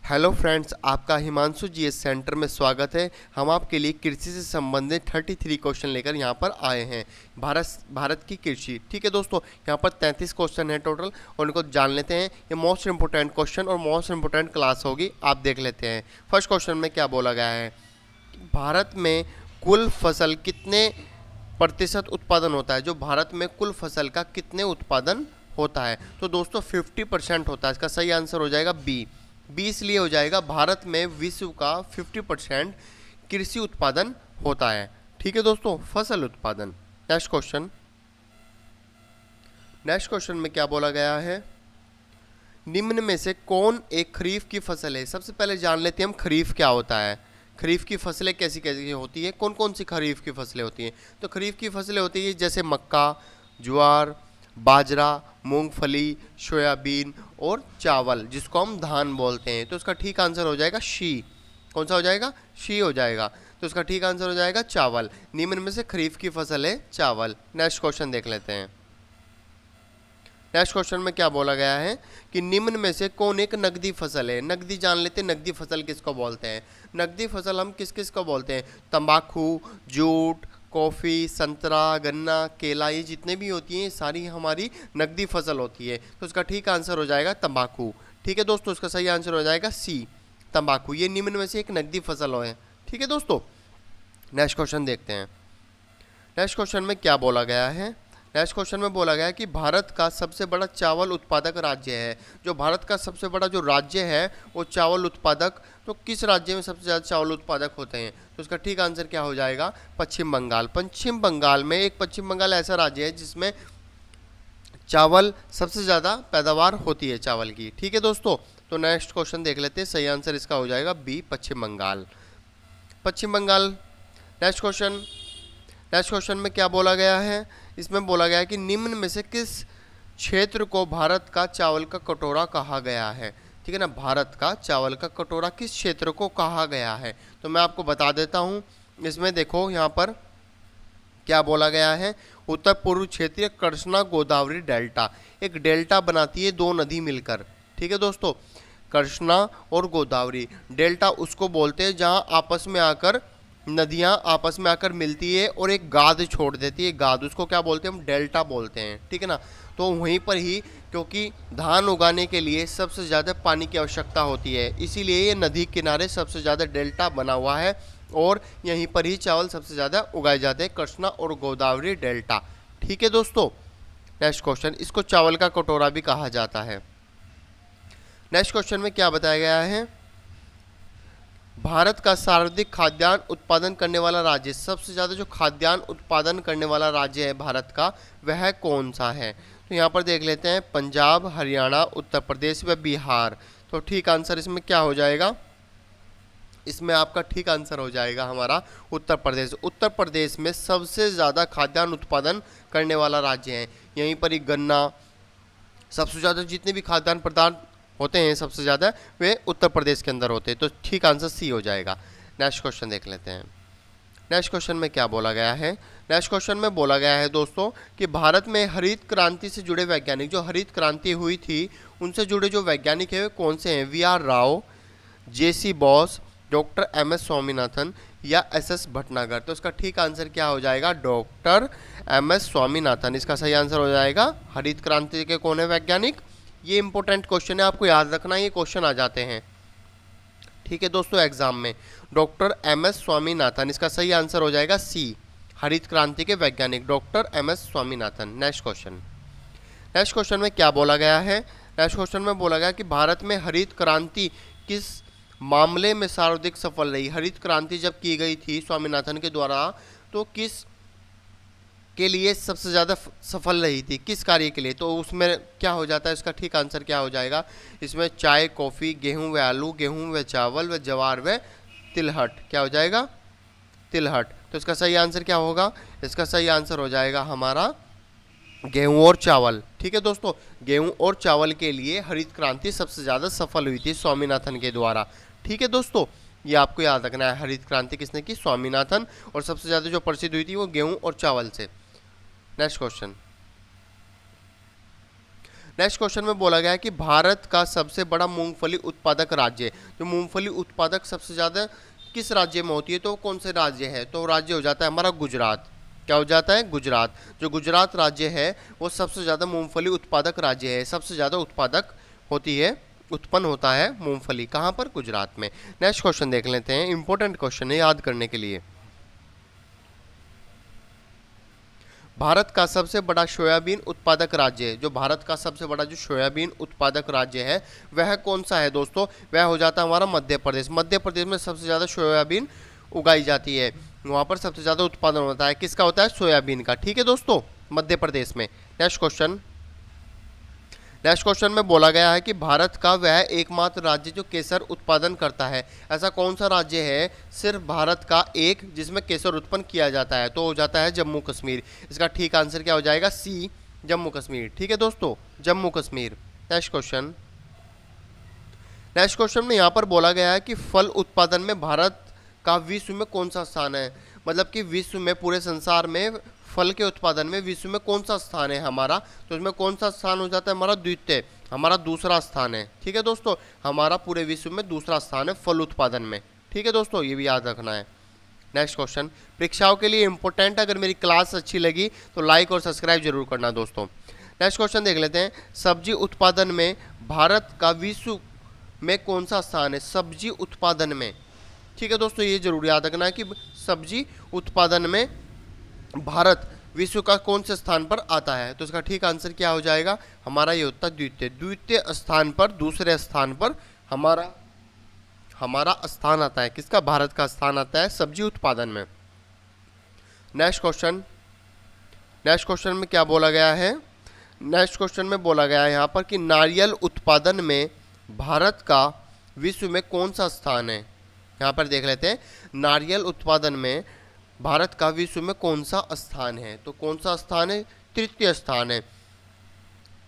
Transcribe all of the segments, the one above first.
Hello friends, आपका Himanshu GS centre में स्वागत है। हम आपके लिए कृषि से संबंधित 33 क्वेश्चन लेकर यहाँ पर आए हैं। भारत की कृषि। ठीक है दोस्तों, यहाँ पर 33 क्वेश्चन है टोटल और उनको जान लेते हैं। ये मोस्ट इंपोर्टेंट क्वेश्चन और मोस्ट इंपोर्टेंट क्लास होगी, आप देख लेते हैं। फर्स्ट क्वेश्चन में क्या बोला गया है, भारत में कुल फसल कितने प्रतिशत उत्पादन होता है। जो भारत में कुल फसल का कितने उत्पादन होता है, तो दोस्तों 50% होता है। इसका सही आंसर हो जाएगा बी। 20 लिए हो जाएगा, भारत में विश्व का 50% कृषि उत्पादन होता है। ठीक है दोस्तों, फसल उत्पादन। नेक्स्ट क्वेश्चन में क्या बोला गया है, निम्न में से कौन एक खरीफ की फसल है। सबसे पहले जान लेते हैं हम खरीफ क्या होता है। खरीफ की फसलें कैसी कैसी होती है, कौन कौन सी खरीफ की फसलें होती हैं। तो खरीफ की फसलें होती है जैसे मक्का, ज्वार, बाजरा, मूंगफली, सोयाबीन और चावल, जिसको हम धान बोलते हैं। तो इसका ठीक आंसर हो जाएगा शी। कौन सा हो जाएगा, शी हो जाएगा। तो इसका ठीक आंसर हो जाएगा चावल। निम्न में से खरीफ की फसल है चावल। नेक्स्ट क्वेश्चन देख लेते हैं। नेक्स्ट क्वेश्चन में क्या बोला गया है कि निम्न में से कौन एक नकदी फसल है। नकदी जान लेते हैं, नकदी फसल किसको बोलते हैं। नकदी फसल हम किस किस को बोलते हैं, तंबाकू, जूट, कॉफ़ी, संतरा, गन्ना, केला, ये जितने भी होती हैं सारी हमारी नकदी फसल होती है। तो इसका ठीक आंसर हो जाएगा तंबाकू। ठीक है दोस्तों, इसका सही आंसर हो जाएगा सी, तंबाकू। ये निम्न में से एक नकदी फसल है। ठीक है दोस्तों, नेक्स्ट क्वेश्चन देखते हैं। नेक्स्ट क्वेश्चन में क्या बोला गया है, नेक्स्ट क्वेश्चन में बोला गया है कि भारत का सबसे बड़ा चावल उत्पादक राज्य है। जो भारत का सबसे बड़ा जो राज्य है वो चावल उत्पादक, तो किस राज्य में सबसे ज़्यादा चावल उत्पादक होते हैं। तो इसका ठीक आंसर क्या हो जाएगा, पश्चिम बंगाल। पश्चिम बंगाल में पश्चिम बंगाल ऐसा राज्य है जिसमें चावल सबसे ज़्यादा पैदावार होती है चावल की। ठीक है दोस्तों, तो नेक्स्ट क्वेश्चन देख लेते हैं। सही आंसर इसका हो जाएगा बी, पश्चिम बंगाल। पश्चिम बंगाल। नेक्स्ट क्वेश्चन में क्या बोला गया है, इसमें बोला गया है कि निम्न में से किस क्षेत्र को भारत का चावल का कटोरा कहा गया है। ठीक है ना, भारत का चावल का कटोरा किस क्षेत्र को कहा गया है। तो मैं आपको बता देता हूँ, इसमें देखो यहाँ पर क्या बोला गया है, उत्तर पूर्व क्षेत्रीय कृष्णा गोदावरी डेल्टा। एक डेल्टा बनाती है दो नदी मिलकर। ठीक है दोस्तों, कृष्णा और गोदावरी डेल्टा उसको बोलते हैं जहाँ आपस में आकर नदियाँ आपस में आकर मिलती है और एक गाद छोड़ देती है। गाद, उसको क्या बोलते हैं हम, डेल्टा बोलते हैं। ठीक है ना, तो वहीं पर ही, क्योंकि धान उगाने के लिए सबसे ज़्यादा पानी की आवश्यकता होती है, इसीलिए ये नदी किनारे सबसे ज़्यादा डेल्टा बना हुआ है और यहीं पर ही चावल सबसे ज़्यादा उगाए जाते हैं, कृष्णा और गोदावरी डेल्टा। ठीक है दोस्तों, नेक्स्ट क्वेश्चन, इसको चावल का कटोरा भी कहा जाता है। नेक्स्ट क्वेश्चन में क्या बताया गया है, भारत का सर्वाधिक खाद्यान्न उत्पादन करने वाला राज्य, सबसे ज़्यादा जो खाद्यान्न उत्पादन करने वाला राज्य है भारत का, वह कौन सा है। तो यहाँ पर देख लेते हैं, पंजाब, हरियाणा, उत्तर प्रदेश व बिहार। तो ठीक आंसर इसमें क्या हो जाएगा, इसमें आपका ठीक आंसर हो जाएगा हमारा उत्तर प्रदेश। उत्तर प्रदेश में सबसे ज़्यादा खाद्यान्न उत्पादन करने वाला राज्य है। यहीं पर ही गन्ना, सबसे ज़्यादा जितने भी खाद्यान्न पदार्थ होते हैं सबसे ज़्यादा वे उत्तर प्रदेश के अंदर होते हैं। तो ठीक आंसर सी हो जाएगा। नेक्स्ट क्वेश्चन देख लेते हैं। नेक्स्ट क्वेश्चन में क्या बोला गया है, नेक्स्ट क्वेश्चन में बोला गया है दोस्तों कि भारत में हरित क्रांति से जुड़े वैज्ञानिक, जो हरित क्रांति हुई थी उनसे जुड़े जो वैज्ञानिक हैं वे कौन से हैं। V R. Rao, J C. Bose, doctor M S. Swaminathan या एस.एस. भटनागर। तो इसका ठीक आंसर क्या हो जाएगा, डॉक्टर एम.एस. स्वामीनाथन। इसका सही आंसर हो जाएगा। हरित क्रांति के कौन है वैज्ञानिक, ये इंपॉर्टेंट क्वेश्चन है, आपको याद रखना, ये क्वेश्चन आ जाते हैं। ठीक है दोस्तों, एग्जाम में डॉक्टर एम.एस. स्वामीनाथन। इसका सही आंसर हो जाएगा सी, हरित क्रांति के वैज्ञानिक doctor M S. Swaminathan. Next question में क्या बोला गया है, नेक्स्ट क्वेश्चन में बोला गया कि भारत में हरित क्रांति किस मामले में सर्वाधिक सफल रही। हरित क्रांति जब की गई थी स्वामीनाथन के द्वारा, तो किस के लिए सबसे ज़्यादा सफल रही थी, किस कार्य के लिए। तो उसमें क्या हो जाता है, इसका ठीक आंसर क्या हो जाएगा, इसमें चाय, कॉफ़ी, गेहूं व आलू, गेहूं व चावल व ज्वार व तिलहट। क्या हो जाएगा, तिलहट। तो इसका सही आंसर क्या होगा, इसका सही आंसर हो जाएगा हमारा गेहूं और चावल। ठीक है दोस्तों, गेहूं और चावल के लिए हरित क्रांति सबसे ज़्यादा सफल हुई थी स्वामीनाथन के द्वारा। ठीक है दोस्तों, ये आपको याद रखना है, हरित क्रांति किसने की, स्वामीनाथन, और सबसे ज़्यादा जो प्रसिद्ध हुई थी वो गेहूं और चावल से। नेक्स्ट क्वेश्चन में बोला गया है कि भारत का सबसे बड़ा मूंगफली उत्पादक राज्य। जो मूंगफली उत्पादक सबसे ज़्यादा किस राज्य में होती है, तो कौन से राज्य है, तो राज्य हो जाता है हमारा गुजरात। क्या हो जाता है, गुजरात। जो गुजरात राज्य है वो सबसे ज़्यादा मूंगफली उत्पादक राज्य है, सबसे ज़्यादा उत्पादक होती है, उत्पन्न होता है मूंगफली, कहाँ पर, गुजरात में। नेक्स्ट क्वेश्चन देख लेते हैं, इंपॉर्टेंट क्वेश्चन है याद करने के लिए। भारत का सबसे बड़ा सोयाबीन उत्पादक राज्य, जो भारत का सबसे बड़ा जो सोयाबीन उत्पादक राज्य है वह कौन सा है दोस्तों, वह हो जाता है हमारा मध्य प्रदेश। मध्य प्रदेश में सबसे ज़्यादा सोयाबीन उगाई जाती है, वहाँ पर सबसे ज़्यादा उत्पादन होता है, किसका होता है, सोयाबीन का। ठीक है दोस्तों, मध्य प्रदेश में। नेक्स्ट क्वेश्चन में बोला गया है कि भारत का वह एकमात्र राज्य जो केसर उत्पादन करता है, ऐसा कौन सा राज्य है सिर्फ भारत का एक जिसमें केसर उत्पन्न किया जाता है, तो हो जाता है जम्मू कश्मीर। इसका ठीक आंसर क्या हो जाएगा, सी, जम्मू कश्मीर। ठीक है दोस्तों, जम्मू कश्मीर। नेक्स्ट क्वेश्चन में यहाँ पर बोला गया है कि फल उत्पादन में भारत का विश्व में कौन सा स्थान है, मतलब कि विश्व में, पूरे संसार में फल के उत्पादन में विश्व में कौन सा स्थान है हमारा, तो इसमें कौन सा स्थान हो जाता है हमारा, द्वितीय, हमारा दूसरा स्थान है। ठीक है दोस्तों, हमारा पूरे विश्व में दूसरा स्थान है फल उत्पादन में। ठीक है दोस्तों, ये भी याद रखना है। नेक्स्ट क्वेश्चन परीक्षाओं के लिए इंपॉर्टेंट, अगर मेरी क्लास अच्छी लगी तो लाइक और सब्सक्राइब जरूर करना दोस्तों। नेक्स्ट क्वेश्चन देख लेते हैं, सब्जी उत्पादन में भारत का विश्व में कौन सा स्थान है, सब्जी उत्पादन में। ठीक है दोस्तों, ये जरूर याद रखना है कि सब्जी उत्पादन में भारत विश्व का कौन से स्थान पर आता है, तो इसका ठीक आंसर क्या हो जाएगा हमारा, ये होता है द्वितीय। द्वितीय स्थान पर, दूसरे स्थान पर हमारा स्थान आता है, किसका, भारत का स्थान आता है सब्जी उत्पादन में। नेक्स्ट क्वेश्चन में क्या बोला गया है, नेक्स्ट क्वेश्चन में बोला गया है यहाँ पर कि नारियल उत्पादन में भारत का विश्व में कौन सा स्थान है। यहाँ पर देख लेते हैं, नारियल उत्पादन में भारत का विश्व में कौन सा स्थान है, तो कौन सा स्थान है, तृतीय स्थान है।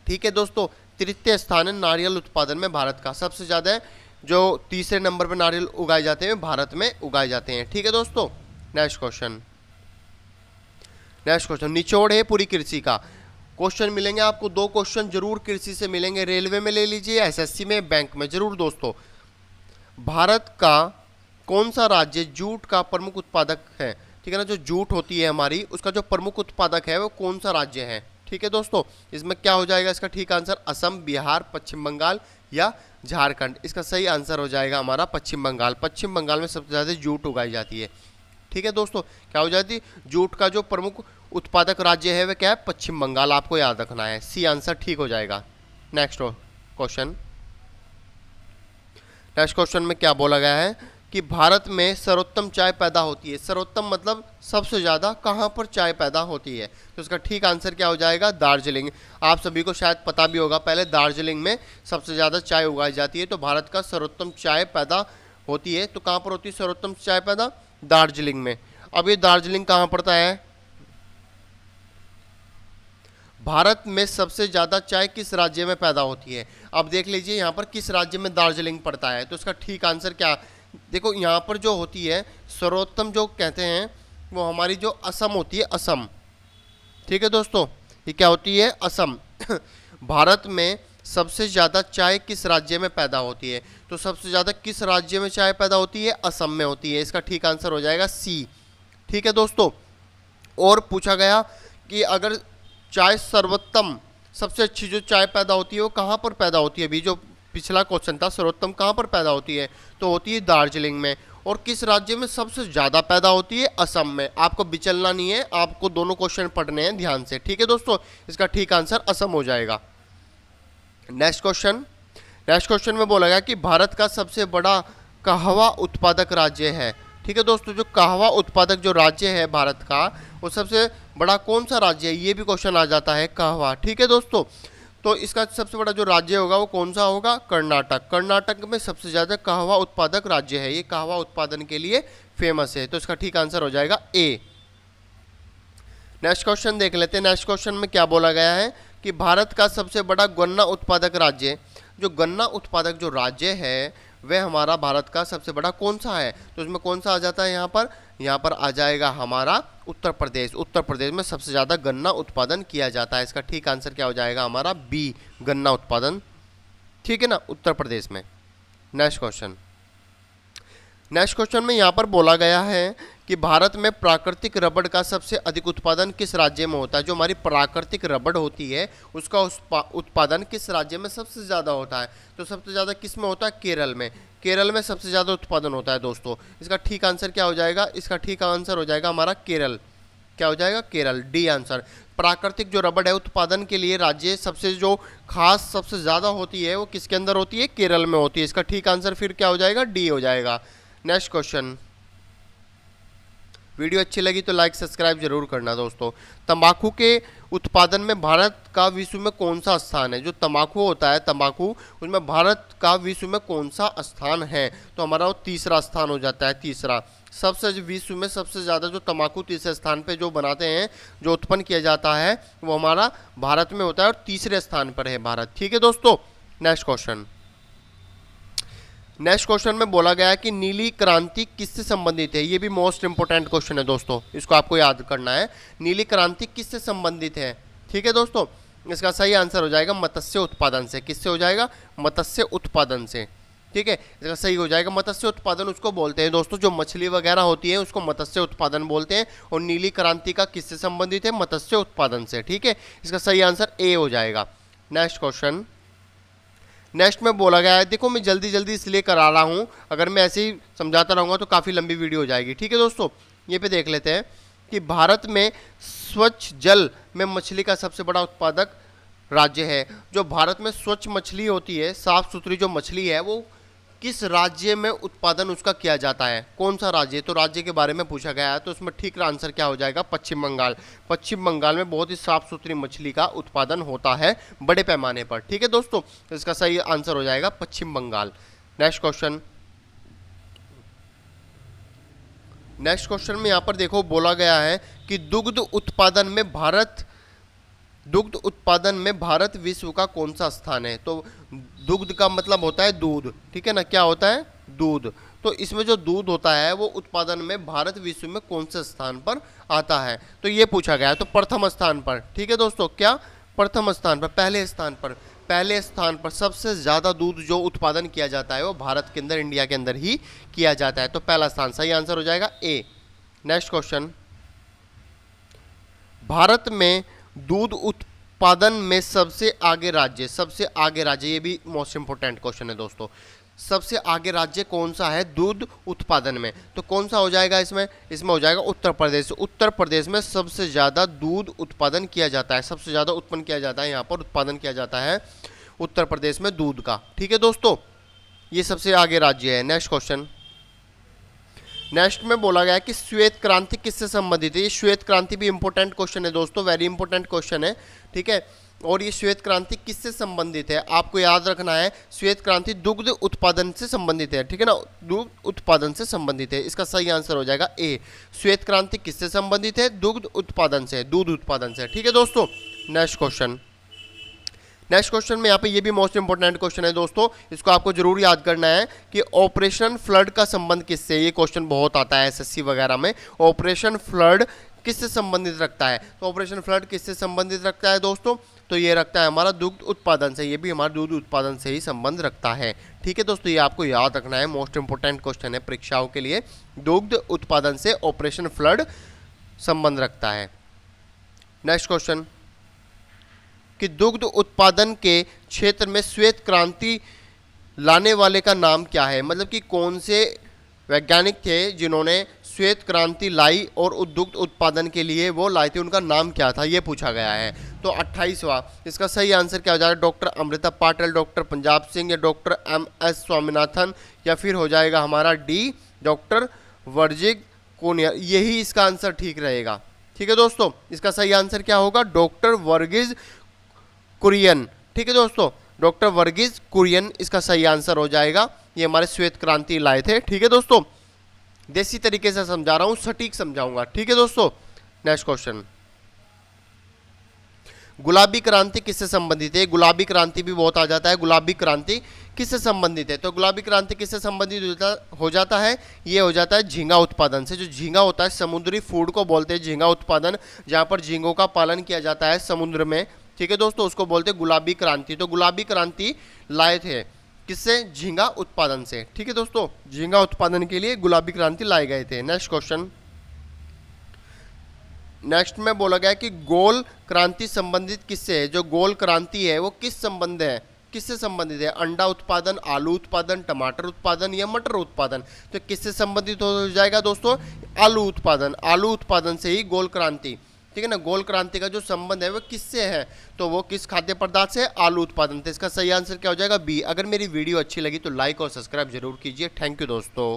ठीक है दोस्तों, तृतीय स्थान है नारियल उत्पादन में भारत का, सबसे ज़्यादा है जो तीसरे नंबर पर नारियल उगाए जाते हैं भारत में उगाए जाते हैं। ठीक है दोस्तों, नेक्स्ट क्वेश्चन निचोड़ है पूरी कृषि का। क्वेश्चन मिलेंगे आपको, 2 क्वेश्चन जरूर कृषि से मिलेंगे, रेलवे में ले लीजिए, एसएससी में, बैंक में जरूर दोस्तों। भारत का कौन सा राज्य जूट का प्रमुख उत्पादक है, ठीक है ना, जो जूट होती है हमारी उसका जो प्रमुख उत्पादक है वो कौन सा राज्य है। ठीक है दोस्तों, इसमें क्या हो जाएगा इसका ठीक आंसर, असम, बिहार, पश्चिम बंगाल या झारखंड। इसका सही आंसर हो जाएगा हमारा पश्चिम बंगाल। पश्चिम बंगाल में सबसे ज़्यादा जूट उगाई जाती है। ठीक है दोस्तों, क्या हो जाती है, जूट का जो प्रमुख उत्पादक राज्य है वह क्या है, पश्चिम बंगाल, आपको याद रखना है, सी आंसर ठीक हो जाएगा। नेक्स्ट क्वेश्चन में क्या बोला गया है कि भारत में सर्वोत्तम चाय पैदा होती है, सर्वोत्तम मतलब सबसे ज़्यादा कहाँ पर चाय पैदा होती है, तो इसका ठीक आंसर क्या हो जाएगा, दार्जिलिंग। आप सभी को शायद पता भी होगा, पहले दार्जिलिंग में सबसे ज़्यादा चाय उगाई जाती है, तो भारत का सर्वोत्तम चाय पैदा होती है, तो कहाँ पर होती है सर्वोत्तम चाय पैदा, दार्जिलिंग में। अब ये दार्जिलिंग कहाँ पड़ता है, भारत में सबसे ज़्यादा चाय किस राज्य में पैदा होती है। अब देख लीजिए यहाँ पर किस राज्य में दार्जिलिंग पड़ता है, तो इसका ठीक आंसर क्या, देखो यहाँ पर जो होती है सर्वोत्तम जो कहते हैं वो हमारी जो असम होती है, असम। ठीक है दोस्तों, ये क्या होती है, असम। भारत में सबसे ज़्यादा चाय किस राज्य में पैदा होती है, तो सबसे ज़्यादा किस राज्य में चाय पैदा होती है, असम में होती है। इसका ठीक आंसर हो जाएगा सी। ठीक है दोस्तों, और पूछा गया कि अगर चाय सर्वोत्तम सबसे अच्छी जो चाय पैदा होती है वो कहाँ पर पैदा होती है, अभी जो पिछला क्वेश्चन था सर्वोत्तम कहाँ पर पैदा होती है, तो होती है दार्जिलिंग में। और किस राज्य में सबसे ज़्यादा पैदा होती है, असम में। आपको बिचलना नहीं है, आपको दोनों क्वेश्चन पढ़ने हैं ध्यान से। ठीक है दोस्तों, इसका ठीक आंसर असम हो जाएगा। नेक्स्ट क्वेश्चन में बोला गया कि भारत का सबसे बड़ा कहवा उत्पादक राज्य है। ठीक है दोस्तों, जो कहवा उत्पादक जो राज्य है भारत का वो सबसे बड़ा कौन सा राज्य है, ये भी क्वेश्चन आ जाता है, कहवा। ठीक है दोस्तों, तो इसका सबसे बड़ा जो राज्य होगा वो कौन सा होगा, कर्नाटक। कर्नाटक में सबसे ज़्यादा कहवा उत्पादक राज्य है, ये कहवा उत्पादन के लिए फेमस है, तो इसका ठीक आंसर हो जाएगा ए। नेक्स्ट क्वेश्चन देख लेते हैं। नेक्स्ट क्वेश्चन में क्या बोला गया है कि भारत का सबसे बड़ा गन्ना उत्पादक राज्य, जो गन्ना उत्पादक जो राज्य है वह हमारा भारत का सबसे बड़ा कौन सा है, तो इसमें कौन सा आ जाता है, यहाँ पर आ जाएगा हमारा उत्तर प्रदेश। उत्तर प्रदेश में सबसे ज़्यादा गन्ना उत्पादन किया जाता है। इसका ठीक आंसर क्या हो जाएगा हमारा बी, गन्ना उत्पादन। ठीक है ना, उत्तर प्रदेश में। नेक्स्ट नेक्स्ट क्वेश्चन में यहाँ पर बोला गया है कि भारत में प्राकृतिक रबड़ का सबसे अधिक उत्पादन किस राज्य में होता है। जो हमारी प्राकृतिक रबड़ होती है उसका उत्पादन किस राज्य में सबसे ज़्यादा होता है। तो सबसे ज़्यादा किस में होता है, केरल में। केरल में सबसे ज़्यादा उत्पादन होता है दोस्तों। इसका ठीक आंसर क्या हो जाएगा, इसका ठीक आंसर हो जाएगा हमारा केरल। क्या हो जाएगा, केरल, डी आंसर। प्राकृतिक जो रबड़ है उत्पादन के लिए राज्य सबसे जो खास सबसे ज़्यादा होती है वो किसके अंदर होती है, केरल में होती है। इसका ठीक आंसर फिर क्या हो जाएगा, डी हो जाएगा। Next question. वीडियो अच्छी लगी तो लाइक सब्सक्राइब जरूर करना दोस्तों। तंबाकू के उत्पादन में भारत का विश्व में कौन सा स्थान है। जो तंबाकू होता है, तंबाकू, उसमें भारत का विश्व में कौन सा स्थान है। तो हमारा वो तीसरा स्थान हो जाता है, तीसरा। सबसे विश्व में सबसे ज़्यादा जो तंबाकू तीसरे स्थान पे जो बनाते हैं, जो उत्पन्न किया जाता है, वो हमारा भारत में होता है और तीसरे स्थान पर है भारत। ठीक है दोस्तों। Next question. नेक्स्ट क्वेश्चन में बोला गया है कि नीली क्रांति किससे संबंधित है। ये भी मोस्ट इंपोर्टेंट क्वेश्चन है दोस्तों, इसको आपको याद करना है। नीली क्रांति किससे संबंधित है। ठीक है दोस्तों। इसका सही आंसर हो जाएगा मत्स्य उत्पादन से। किससे हो जाएगा, मत्स्य उत्पादन से। ठीक है, इसका सही हो जाएगा मत्स्य उत्पादन। उसको बोलते हैं दोस्तों, जो मछली वगैरह होती है उसको मत्स्य उत्पादन बोलते हैं। और नीली क्रांति का किससे संबंधित है, मत्स्य उत्पादन से। ठीक है, इसका सही आंसर ए हो जाएगा। Next question. नेक्स्ट में बोला गया है, देखो मैं जल्दी जल्दी इसलिए करा रहा हूँ, अगर मैं ऐसे ही समझाता रहूँगा तो काफ़ी लंबी वीडियो हो जाएगी। ठीक है दोस्तों। ये पे देख लेते हैं कि भारत में स्वच्छ जल में मछली का सबसे बड़ा उत्पादक राज्य है। जो भारत में स्वच्छ मछली होती है, साफ सुथरी जो मछली है, वो किस राज्य में उत्पादन उसका किया जाता है, कौन सा राज्य। तो राज्य के बारे में पूछा गया है, तो उसमें ठीक आंसर क्या हो जाएगा, पश्चिम बंगाल। पश्चिम बंगाल में बहुत ही साफ सुथरी मछली का उत्पादन होता है बड़े पैमाने पर। ठीक है दोस्तों, तो इसका सही आंसर हो जाएगा Paschim Bangal. Next question. Next question में यहाँ पर देखो बोला गया है कि दुग्ध उत्पादन में भारत विश्व का कौन सा स्थान है। तो दुग्ध का मतलब होता है दूध। ठीक है ना, क्या होता है, दूध। तो इसमें जो दूध होता है वो उत्पादन में भारत विश्व में कौन से स्थान पर आता है। तो ये पूछा गया है, तो प्रथम स्थान पर। ठीक है दोस्तों, क्या, प्रथम स्थान पर, पहले स्थान पर। पहले स्थान पर सबसे ज़्यादा दूध जो उत्पादन किया जाता है वो भारत के अंदर, इंडिया के अंदर ही किया जाता है। तो पहला स्थान, सही आंसर हो जाएगा ए। Next question. भारत में दूध उत्पादन में सबसे आगे राज्य, ये भी मोस्ट इंपोर्टेंट क्वेश्चन है दोस्तों। सबसे आगे राज्य कौन सा है दूध उत्पादन में। तो कौन सा हो जाएगा इसमें हो जाएगा उत्तर प्रदेश। उत्तर प्रदेश में सबसे ज़्यादा दूध उत्पादन किया जाता है, सबसे ज़्यादा उत्पन्न किया जाता है, यहाँ पर उत्पादन किया जाता है उत्तर प्रदेश में दूध का। ठीक है दोस्तों, ये सबसे आगे राज्य है। Next question. नेक्स्ट में बोला गया है कि श्वेत क्रांति किससे संबंधित है। ये श्वेत क्रांति भी इंपॉर्टेंट क्वेश्चन है दोस्तों, वेरी इंपॉर्टेंट क्वेश्चन है। ठीक है, और ये श्वेत क्रांति किससे संबंधित है, आपको याद रखना है। श्वेत क्रांति दुग्ध उत्पादन से संबंधित है। ठीक है ना, दुग्ध उत्पादन से संबंधित है। इसका सही आंसर हो जाएगा ए। श्वेत क्रांति किससे संबंधित है, दुग्ध उत्पादन से, दूध उत्पादन से। ठीक है दोस्तों। Next question. नेक्स्ट क्वेश्चन में यहाँ पे ये भी मोस्ट इंपोर्टेंट क्वेश्चन है दोस्तों, इसको आपको जरूर याद करना है कि ऑपरेशन फ्लड का संबंध किससे। ये क्वेश्चन बहुत आता है एसएससी वगैरह में। ऑपरेशन फ्लड किससे संबंधित रखता है। तो ऑपरेशन फ्लड किससे संबंधित रखता है दोस्तों, तो ये रखता है हमारा दुग्ध उत्पादन से। ये भी हमारा दूध उत्पादन से ही संबंध रखता है। ठीक है दोस्तों, ये आपको याद रखना है, मोस्ट इंपोर्टेंट क्वेश्चन है परीक्षाओं के लिए। दुग्ध उत्पादन से ऑपरेशन फ्लड संबंध रखता है। नेक्स्ट क्वेश्चन कि दुग्ध उत्पादन के क्षेत्र में श्वेत क्रांति लाने वाले का नाम क्या है। मतलब कि कौन से वैज्ञानिक थे जिन्होंने श्वेत क्रांति लाई और दुग्ध उत्पादन के लिए वो लाए थे, उनका नाम क्या था, ये पूछा गया है। तो 28वां, इसका सही आंसर क्या हो जाएगा, डॉक्टर अमृता पाटिल, डॉक्टर पंजाब सिंह, या डॉक्टर MS स्वामीनाथन, या फिर हो जाएगा हमारा डी डॉक्टर वर्जिग कोनियर। यही इसका आंसर ठीक रहेगा। ठीक है दोस्तों, इसका सही आंसर क्या होगा, डॉक्टर वर्गीज कुरियन। ठीक है दोस्तों, डॉक्टर वर्गीज कुरियन इसका सही आंसर हो जाएगा। ये हमारे श्वेत क्रांति लाए थे। ठीक है दोस्तों, देसी तरीके से समझा रहा हूं, सटीक समझाऊंगा। ठीक है दोस्तों। Next question. गुलाबी क्रांति किससे संबंधित है। गुलाबी क्रांति भी बहुत आ जाता है। गुलाबी क्रांति किससे संबंधित है, तो गुलाबी क्रांति किससे संबंधित हो जाता है, ये हो जाता है झींगा उत्पादन से। जो झींगा होता है, समुद्री फूड को बोलते हैं झींगा उत्पादन, जहाँ पर झींगों का पालन किया जाता है समुद्र में। ठीक है दोस्तों, उसको बोलते हैं गुलाबी क्रांति। तो गुलाबी क्रांति लाए थे किससे? झींगा उत्पादन से। ठीक है दोस्तों, झींगा उत्पादन के लिए गुलाबी क्रांति लाए गए थे। नेक्स्ट क्वेश्चन, नेक्स्ट में बोला गया कि गोल क्रांति संबंधित किससे है? जो गोल क्रांति है वो किस संबंध है, किससे संबंधित है? अंडा उत्पादन, आलू उत्पादन, टमाटर उत्पादन या मटर उत्पादन? तो किससे संबंधित हो जाएगा दोस्तों? आलू उत्पादन। आलू उत्पादन से ही गोल क्रांति, ठीक है ना, गोल क्रांति का जो संबंध है वो किससे है? तो वो किस खाद्य पदार्थ से? आलू उत्पादन। तो इसका सही आंसर क्या हो जाएगा? बी। अगर मेरी वीडियो अच्छी लगी तो लाइक और सब्सक्राइब जरूर कीजिए। थैंक यू दोस्तों।